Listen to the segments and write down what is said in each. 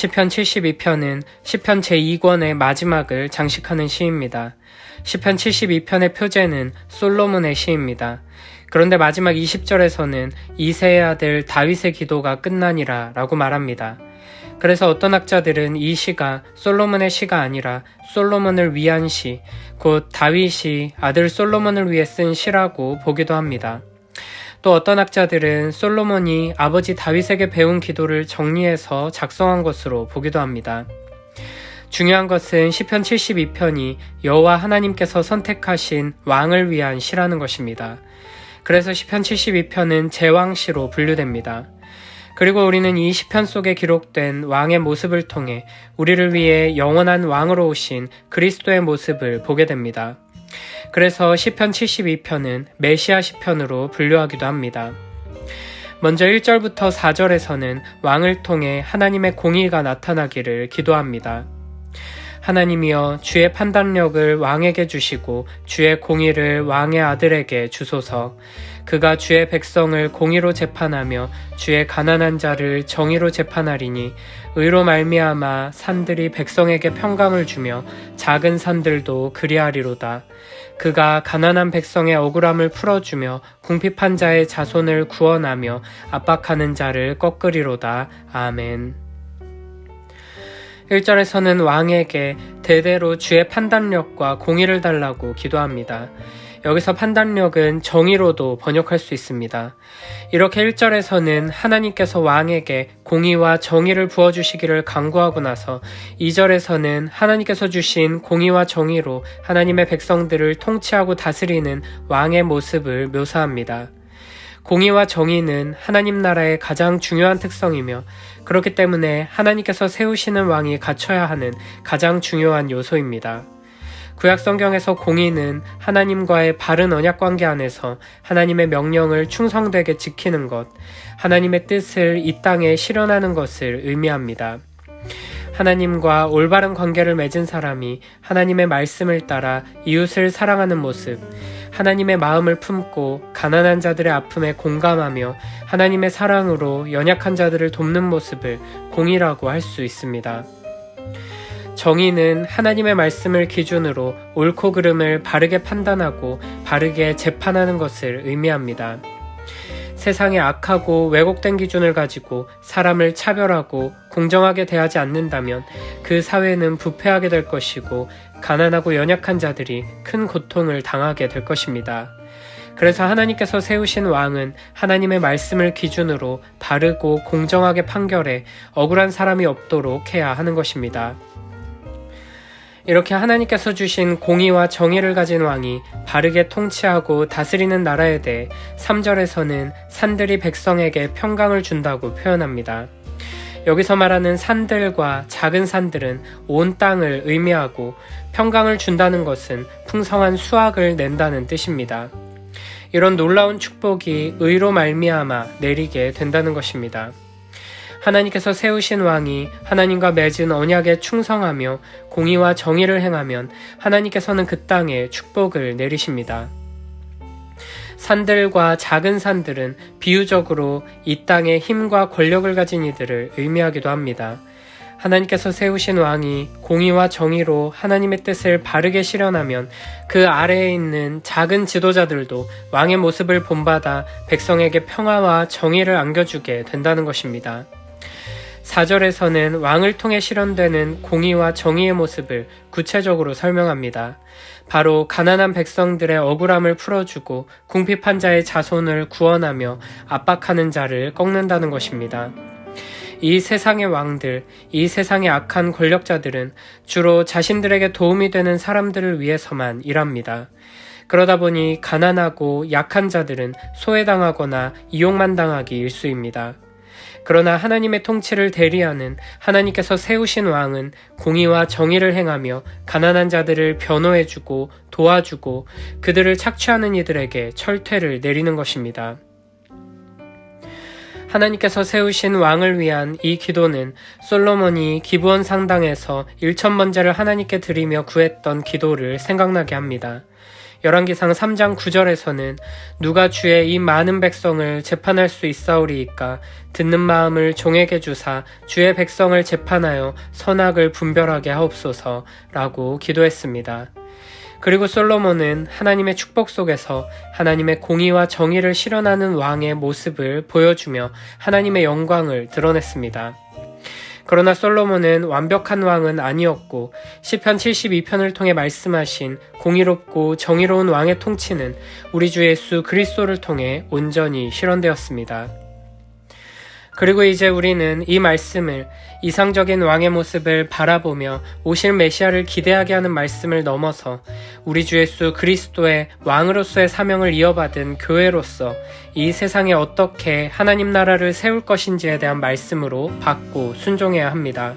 시편 72편은 시편 제2권의 마지막을 장식하는 시입니다. 시편 72편의 표제는 솔로몬의 시입니다. 그런데 마지막 20절에서는 이새의 아들 다윗의 기도가 끝나니라 라고 말합니다. 그래서 어떤 학자들은 이 시가 솔로몬의 시가 아니라 솔로몬을 위한 시, 곧 다윗이 아들 솔로몬을 위해 쓴 시라고 보기도 합니다. 또 어떤 학자들은 솔로몬이 아버지 다윗에게 배운 기도를 정리해서 작성한 것으로 보기도 합니다. 중요한 것은 시편 72편이 여호와 하나님께서 선택하신 왕을 위한 시라는 것입니다. 그래서 시편 72편은 제왕시로 분류됩니다. 그리고 우리는 이 시편 속에 기록된 왕의 모습을 통해 우리를 위해 영원한 왕으로 오신 그리스도의 모습을 보게 됩니다. 그래서 시편 72편은 메시아 시편으로 분류하기도 합니다. 먼저 1절부터 4절에서는 왕을 통해 하나님의 공의가 나타나기를 기도합니다. 하나님이여 주의 판단력을 왕에게 주시고 주의 공의를 왕의 아들에게 주소서. 그가 주의 백성을 공의로 재판하며 주의 가난한 자를 정의로 재판하리니 의로 말미암아 산들이 백성에게 평강을 주며 작은 산들도 그리하리로다. 그가 가난한 백성의 억울함을 풀어주며 궁핍한 자의 자손을 구원하며 압박하는 자를 꺾으리로다. 아멘. 1절에서는 왕에게 대대로 주의 판단력과 공의를 달라고 기도합니다. 여기서 판단력은 정의로도 번역할 수 있습니다. 이렇게 1절에서는 하나님께서 왕에게 공의와 정의를 부어주시기를 간구하고 나서 2절에서는 하나님께서 주신 공의와 정의로 하나님의 백성들을 통치하고 다스리는 왕의 모습을 묘사합니다. 공의와 정의는 하나님 나라의 가장 중요한 특성이며 그렇기 때문에 하나님께서 세우시는 왕이 갖춰야 하는 가장 중요한 요소입니다. 구약 성경에서 공의는 하나님과의 바른 언약 관계 안에서 하나님의 명령을 충성되게 지키는 것, 하나님의 뜻을 이 땅에 실현하는 것을 의미합니다. 하나님과 올바른 관계를 맺은 사람이 하나님의 말씀을 따라 이웃을 사랑하는 모습, 하나님의 마음을 품고 가난한 자들의 아픔에 공감하며 하나님의 사랑으로 연약한 자들을 돕는 모습을 공의라고 할 수 있습니다. 정의는 하나님의 말씀을 기준으로 옳고 그름을 바르게 판단하고 바르게 재판하는 것을 의미합니다. 세상의 악하고 왜곡된 기준을 가지고 사람을 차별하고 공정하게 대하지 않는다면 그 사회는 부패하게 될 것이고 가난하고 연약한 자들이 큰 고통을 당하게 될 것입니다. 그래서 하나님께서 세우신 왕은 하나님의 말씀을 기준으로 바르고 공정하게 판결해 억울한 사람이 없도록 해야 하는 것입니다. 이렇게 하나님께서 주신 공의와 정의를 가진 왕이 바르게 통치하고 다스리는 나라에 대해 3절에서는 산들이 백성에게 평강을 준다고 표현합니다. 여기서 말하는 산들과 작은 산들은 온 땅을 의미하고 평강을 준다는 것은 풍성한 수확을 낸다는 뜻입니다. 이런 놀라운 축복이 의로 말미암아 내리게 된다는 것입니다. 하나님께서 세우신 왕이 하나님과 맺은 언약에 충성하며 공의와 정의를 행하면 하나님께서는 그 땅에 축복을 내리십니다. 산들과 작은 산들은 비유적으로 이 땅에 힘과 권력을 가진 이들을 의미하기도 합니다. 하나님께서 세우신 왕이 공의와 정의로 하나님의 뜻을 바르게 실현하면 그 아래에 있는 작은 지도자들도 왕의 모습을 본받아 백성에게 평화와 정의를 안겨주게 된다는 것입니다. 4절에서는 왕을 통해 실현되는 공의와 정의의 모습을 구체적으로 설명합니다. 바로 가난한 백성들의 억울함을 풀어주고 궁핍한 자의 자손을 구원하며 압박하는 자를 꺾는다는 것입니다. 이 세상의 왕들, 이 세상의 악한 권력자들은 주로 자신들에게 도움이 되는 사람들을 위해서만 일합니다. 그러다 보니 가난하고 약한 자들은 소외당하거나 이용만 당하기 일쑤입니다. 그러나 하나님의 통치를 대리하는 하나님께서 세우신 왕은 공의와 정의를 행하며 가난한 자들을 변호해주고 도와주고 그들을 착취하는 이들에게 철퇴를 내리는 것입니다. 하나님께서 세우신 왕을 위한 이 기도는 솔로몬이 기브온 상당에서 1,000번제를 하나님께 드리며 구했던 기도를 생각나게 합니다. 열왕기상 3장 9절에서는 누가 주의 이 많은 백성을 재판할 수 있사오리이까 듣는 마음을 종에게 주사 주의 백성을 재판하여 선악을 분별하게 하옵소서라고 기도했습니다. 그리고 솔로몬은 하나님의 축복 속에서 하나님의 공의와 정의를 실현하는 왕의 모습을 보여주며 하나님의 영광을 드러냈습니다. 그러나 솔로몬은 완벽한 왕은 아니었고 시편 72편을 통해 말씀하신 공의롭고 정의로운 왕의 통치는 우리 주 예수 그리스도를 통해 온전히 실현되었습니다. 그리고 이제 우리는 이 말씀을 이상적인 왕의 모습을 바라보며 오실 메시아를 기대하게 하는 말씀을 넘어서 우리 주 예수 그리스도의 왕으로서의 사명을 이어받은 교회로서 이 세상에 어떻게 하나님 나라를 세울 것인지에 대한 말씀으로 받고 순종해야 합니다.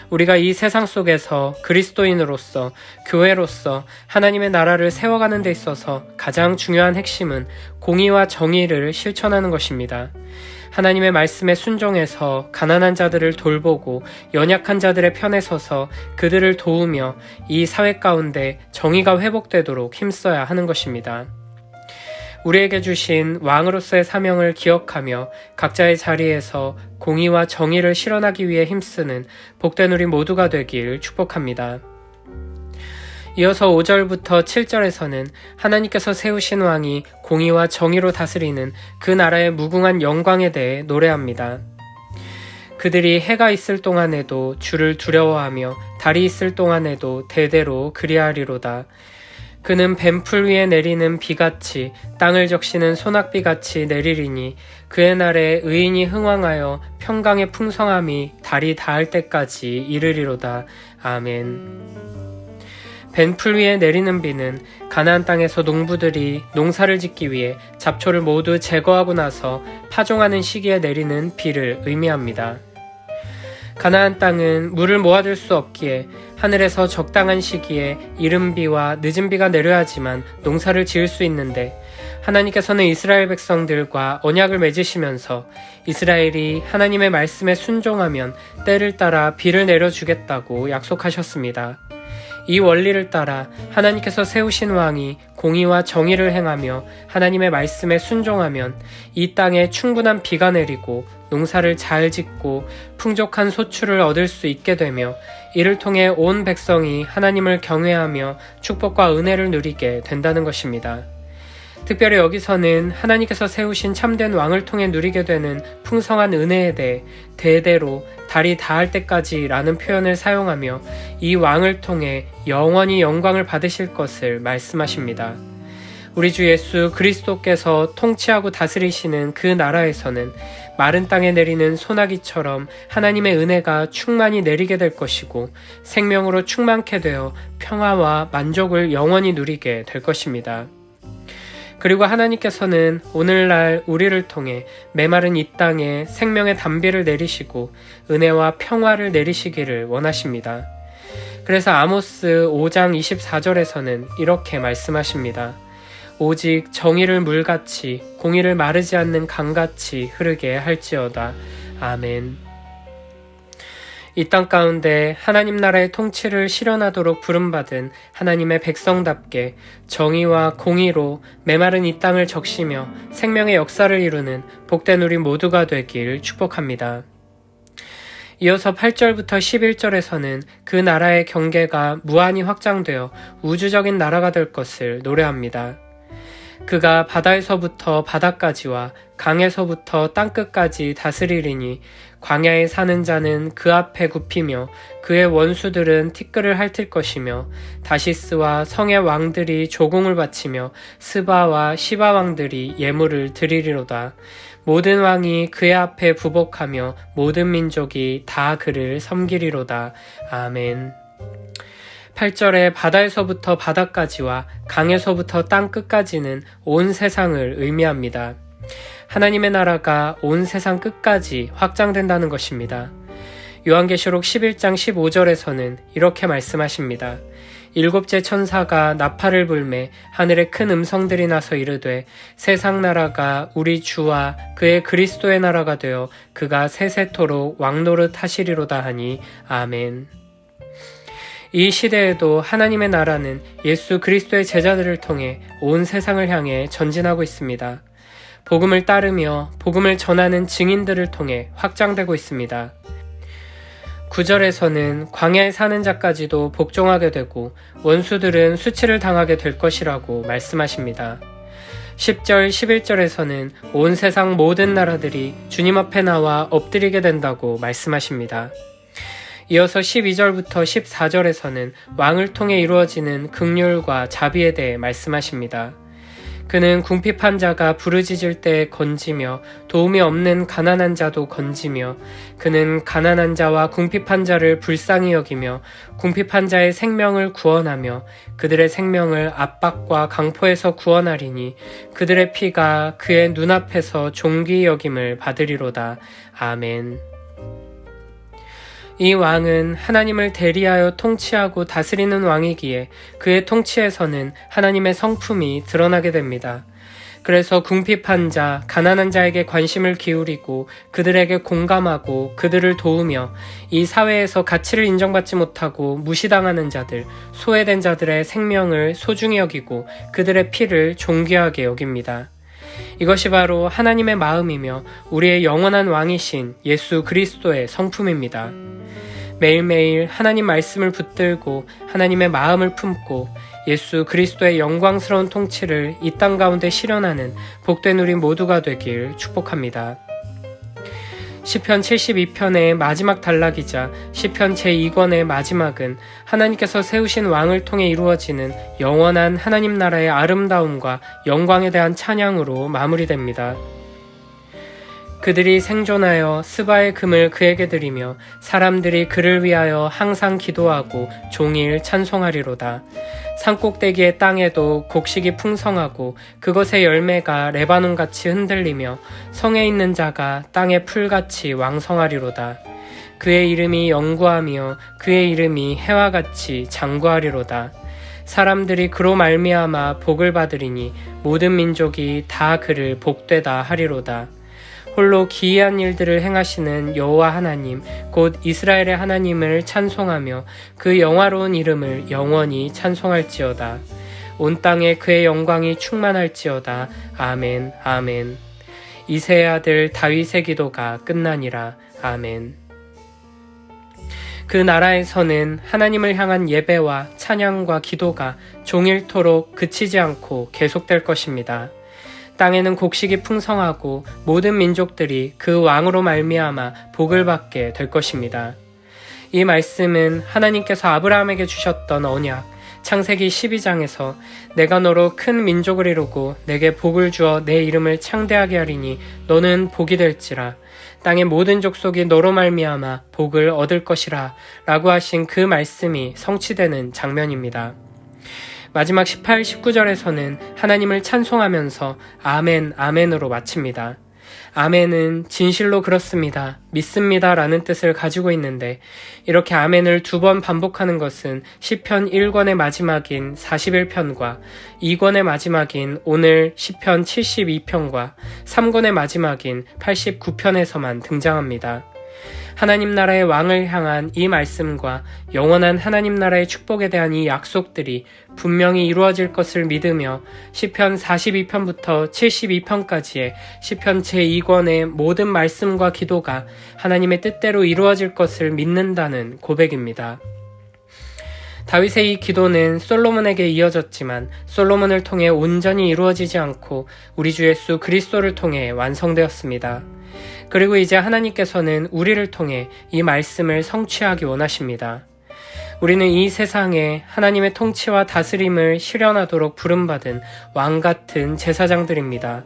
우리가 이 세상 속에서 그리스도인으로서 교회로서 하나님의 나라를 세워가는 데 있어서 가장 중요한 핵심은 공의와 정의를 실천하는 것입니다. 하나님의 말씀에 순종해서 가난한 자들을 돌보고 연약한 자들의 편에 서서 그들을 도우며 이 사회 가운데 정의가 회복되도록 힘써야 하는 것입니다. 우리에게 주신 왕으로서의 사명을 기억하며 각자의 자리에서 공의와 정의를 실현하기 위해 힘쓰는 복된 우리 모두가 되길 축복합니다. 이어서 5절부터 7절에서는 하나님께서 세우신 왕이 공의와 정의로 다스리는 그 나라의 무궁한 영광에 대해 노래합니다. 그들이 해가 있을 동안에도 주를 두려워하며 달이 있을 동안에도 대대로 그리하리로다. 그는 뱀풀 위에 내리는 비같이 땅을 적시는 소낙비같이 내리리니 그의 날에 의인이 흥왕하여 평강의 풍성함이 달이 닿을 때까지 이르리로다. 아멘. 뱀풀 위에 내리는 비는 가나안 땅에서 농부들이 농사를 짓기 위해 잡초를 모두 제거하고 나서 파종하는 시기에 내리는 비를 의미합니다. 가나안 땅은 물을 모아둘 수 없기에 하늘에서 적당한 시기에 이른 비와 늦은 비가 내려야지만 농사를 지을 수 있는데 하나님께서는 이스라엘 백성들과 언약을 맺으시면서 이스라엘이 하나님의 말씀에 순종하면 때를 따라 비를 내려주겠다고 약속하셨습니다. 이 원리를 따라 하나님께서 세우신 왕이 공의와 정의를 행하며 하나님의 말씀에 순종하면 이 땅에 충분한 비가 내리고 농사를 잘 짓고 풍족한 소출을 얻을 수 있게 되며 이를 통해 온 백성이 하나님을 경외하며 축복과 은혜를 누리게 된다는 것입니다. 특별히 여기서는 하나님께서 세우신 참된 왕을 통해 누리게 되는 풍성한 은혜에 대해 대대로 달이 닿을 때까지 라는 표현을 사용하며 이 왕을 통해 영원히 영광을 받으실 것을 말씀하십니다. 우리 주 예수 그리스도께서 통치하고 다스리시는 그 나라에서는 마른 땅에 내리는 소나기처럼 하나님의 은혜가 충만히 내리게 될 것이고 생명으로 충만케 되어 평화와 만족을 영원히 누리게 될 것입니다. 그리고 하나님께서는 오늘날 우리를 통해 메마른 이 땅에 생명의 담비를 내리시고 은혜와 평화를 내리시기를 원하십니다. 그래서 아모스 5장 24절에서는 이렇게 말씀하십니다. 오직 정의를 물같이 공의를 마르지 않는 강같이 흐르게 할지어다. 아멘. 이 땅 가운데 하나님 나라의 통치를 실현하도록 부름받은 하나님의 백성답게 정의와 공의로 메마른 이 땅을 적시며 생명의 역사를 이루는 복된 우리 모두가 되길 축복합니다. 이어서 8절부터 11절에서는 그 나라의 경계가 무한히 확장되어 우주적인 나라가 될 것을 노래합니다. 그가 바다에서부터 바다까지와 강에서부터 땅끝까지 다스리리니 광야에 사는 자는 그 앞에 굽히며 그의 원수들은 티끌을 핥을 것이며 다시스와 성의 왕들이 조공을 바치며 스바와 시바 왕들이 예물을 드리리로다. 모든 왕이 그의 앞에 부복하며 모든 민족이 다 그를 섬기리로다. 아멘. 8절에 바다에서부터 바다까지와 강에서부터 땅 끝까지는 온 세상을 의미합니다. 하나님의 나라가 온 세상 끝까지 확장된다는 것입니다. 요한계시록 11장 15절에서는 이렇게 말씀하십니다. 일곱째 천사가 나팔을 불매 하늘에 큰 음성들이 나서 이르되 세상 나라가 우리 주와 그의 그리스도의 나라가 되어 그가 세세토록 왕노릇 하시리로다 하니 아멘. 이 시대에도 하나님의 나라는 예수 그리스도의 제자들을 통해 온 세상을 향해 전진하고 있습니다. 복음을 따르며 복음을 전하는 증인들을 통해 확장되고 있습니다. 9절에서는 광야에 사는 자까지도 복종하게 되고 원수들은 수치를 당하게 될 것이라고 말씀하십니다. 10절, 11절에서는 온 세상 모든 나라들이 주님 앞에 나와 엎드리게 된다고 말씀하십니다. 이어서 12절부터 14절에서는 왕을 통해 이루어지는 긍휼과 자비에 대해 말씀하십니다. 그는 궁핍한 자가 부르짖을 때 건지며 도움이 없는 가난한 자도 건지며 그는 가난한 자와 궁핍한 자를 불쌍히 여기며 궁핍한 자의 생명을 구원하며 그들의 생명을 압박과 강포에서 구원하리니 그들의 피가 그의 눈앞에서 존귀히 여김을 받으리로다. 아멘. 이 왕은 하나님을 대리하여 통치하고 다스리는 왕이기에 그의 통치에서는 하나님의 성품이 드러나게 됩니다. 그래서 궁핍한 자, 가난한 자에게 관심을 기울이고 그들에게 공감하고 그들을 도우며 이 사회에서 가치를 인정받지 못하고 무시당하는 자들, 소외된 자들의 생명을 소중히 여기고 그들의 피를 존귀하게 여깁니다. 이것이 바로 하나님의 마음이며 우리의 영원한 왕이신 예수 그리스도의 성품입니다. 매일매일 하나님 말씀을 붙들고 하나님의 마음을 품고 예수 그리스도의 영광스러운 통치를 이 땅 가운데 실현하는 복된 우리 모두가 되길 축복합니다. 시편 72편의 마지막 단락이자 시편 제2권의 마지막은 하나님께서 세우신 왕을 통해 이루어지는 영원한 하나님 나라의 아름다움과 영광에 대한 찬양으로 마무리됩니다. 그들이 생존하여 스바의 금을 그에게 드리며 사람들이 그를 위하여 항상 기도하고 종일 찬송하리로다. 산꼭대기의 땅에도 곡식이 풍성하고 그것의 열매가 레바논같이 흔들리며 성에 있는 자가 땅의 풀같이 왕성하리로다. 그의 이름이 영구하며 그의 이름이 해와 같이 장구하리로다. 사람들이 그로 말미암아 복을 받으리니 모든 민족이 다 그를 복되다 하리로다. 홀로 기이한 일들을 행하시는 여호와 하나님 곧 이스라엘의 하나님을 찬송하며 그 영화로운 이름을 영원히 찬송할지어다. 온 땅에 그의 영광이 충만할지어다. 아멘. 아멘. 이새의 아들 다윗의 기도가 끝나니라. 아멘. 그 나라에서는 하나님을 향한 예배와 찬양과 기도가 종일토록 그치지 않고 계속될 것입니다. 땅에는 곡식이 풍성하고 모든 민족들이 그 왕으로 말미암아 복을 받게 될 것입니다. 이 말씀은 하나님께서 아브라함에게 주셨던 언약, 창세기 12장에서 내가 너로 큰 민족을 이루고 내게 복을 주어 내 이름을 창대하게 하리니 너는 복이 될지라. 땅의 모든 족속이 너로 말미암아 복을 얻을 것이라 라고 하신 그 말씀이 성취되는 장면입니다. 마지막 18, 19절에서는 하나님을 찬송하면서 아멘, 아멘으로 마칩니다. 아멘은 진실로 그렇습니다, 믿습니다 라는 뜻을 가지고 있는데 이렇게 아멘을 2번 반복하는 것은 시편 1권의 마지막인 41편과 2권의 마지막인 오늘 시편 72편과 3권의 마지막인 89편에서만 등장합니다. 하나님 나라의 왕을 향한 이 말씀과 영원한 하나님 나라의 축복에 대한 이 약속들이 분명히 이루어질 것을 믿으며 시편 42편부터 72편까지의 시편 제2권의 모든 말씀과 기도가 하나님의 뜻대로 이루어질 것을 믿는다는 고백입니다. 다윗의 이 기도는 솔로몬에게 이어졌지만 솔로몬을 통해 온전히 이루어지지 않고 우리 주 예수 그리스도를 통해 완성되었습니다. 그리고 이제 하나님께서는 우리를 통해 이 말씀을 성취하기 원하십니다. 우리는 이 세상에 하나님의 통치와 다스림을 실현하도록 부름받은 왕같은 제사장들입니다.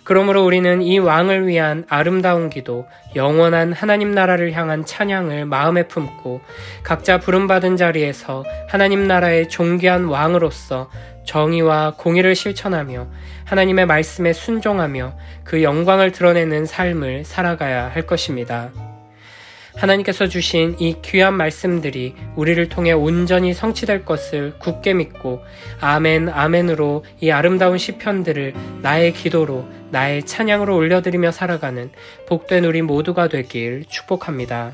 그러므로 우리는 이 왕을 위한 아름다운 기도, 영원한 하나님 나라를 향한 찬양을 마음에 품고 각자 부름받은 자리에서 하나님 나라의 존귀한 왕으로서 정의와 공의를 실천하며 하나님의 말씀에 순종하며 그 영광을 드러내는 삶을 살아가야 할 것입니다. 하나님께서 주신 이 귀한 말씀들이 우리를 통해 온전히 성취될 것을 굳게 믿고 아멘, 아멘으로 이 아름다운 시편들을 나의 기도로, 나의 찬양으로 올려드리며 살아가는 복된 우리 모두가 되길 축복합니다.